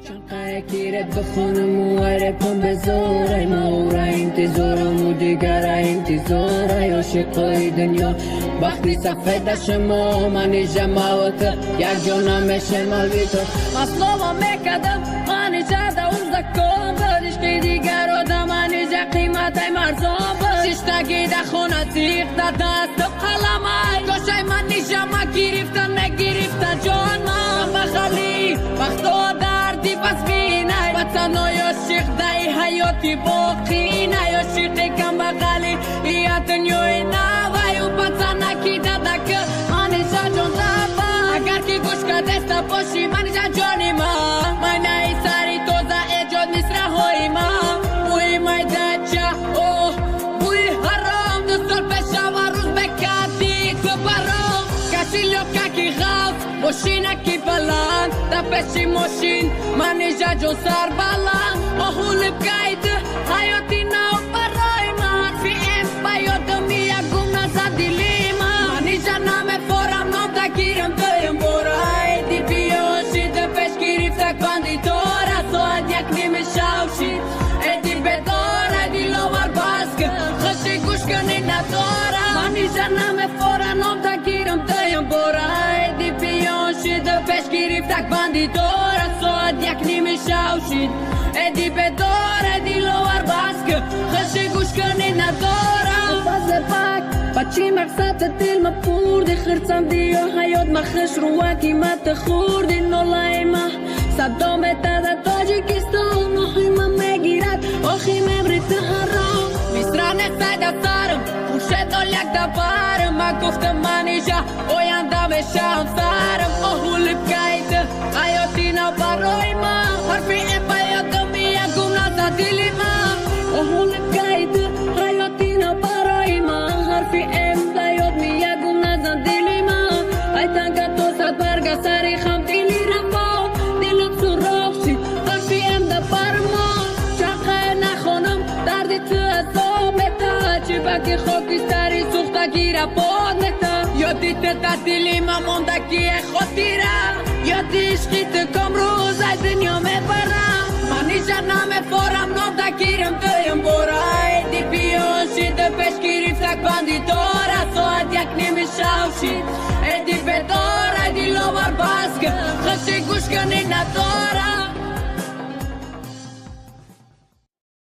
Kire بخونم و عرفم بذاره مورا انتظارم و دیگر انتظاره عاشقای دنیا وقتی صفحه دشما من جماعت یک جانم شمال بی تو مصلوبم میکدم من جاده و زکام برش که دیگر آدم من جا قیمت مرزام ششتگی ده خونه تیغ ده دست و قلمای گوشه من نیشم گرفتن نگرفتن جان من بخلی وقتا دردی بس بینای وطن و یاشق دای حیاتی باقی نه یاشقی کم بغلی یا دنیای نوای و بطنکی دادک منیشا جان دبا اگر که گوش کدستا باشی منیشا جانی ما من ای سری توزا ایجاد نیست رهایی ما بوی مای دچه اوه بوی حرام دستور پشا و روز بکردی تو برام کسی لوکا کی غاف ماشینه کی بلند در پشی ماشین منیشا جان سر بلند آهول بگید حیاتی نو برای من فی ام بیادم یکم نزد دیلی من منیشا نمه فورم نام تگیرم دویم برای دی بیاشی در پش گریفته کندی داره ساعت یک نیمه شوشید ایدی بداره دی لور باسک خشی گوش کنی نداره منیشا نمه فورم نام تگیرم دویم برای دی بیاشی در پش گریفته کندی داره ساعت یک نیمه شوشید ایدی بداره دی لور باسک خشی گوش کنی نداره فاز پاک بچی مقصد دل ما پوردی خرسم دی و حیات ما خش رو قیمت خوردی نولای ما صدام تازه تاجیکستان آخی ما میگیرد آخی مبری تهران میسرانه سایده سارم خوشه دال یک دبارم ما گفتم منیجا اوینده بشم سارم آهول بگید حیاتی نو برای ما حرفی ام بیادم یکم نزد دیلی ما آهول بگید حیاتی نو برای ما حرفی ام بیاد یکم نزد دیلی ما ای تنگا تو صد برگا سری خم دیلی رفا دیلم سراخ شید حرفی ام ده بر ما چقه نخونم دردی تو ازامتا چی بکی خاکستری سوختگی را بادنتا یادی تا دیلی ما موندگی خاطیره یادی عشقی تو کم روز ای دنیا میبرم منیشا نمه فورم نام تگیرم دویم برای دی بیاشی ده پش گریفته کندی داره ساعت یک نیمه شوشید ایدی بداره دی لور باسک خشی گوش کنی نداره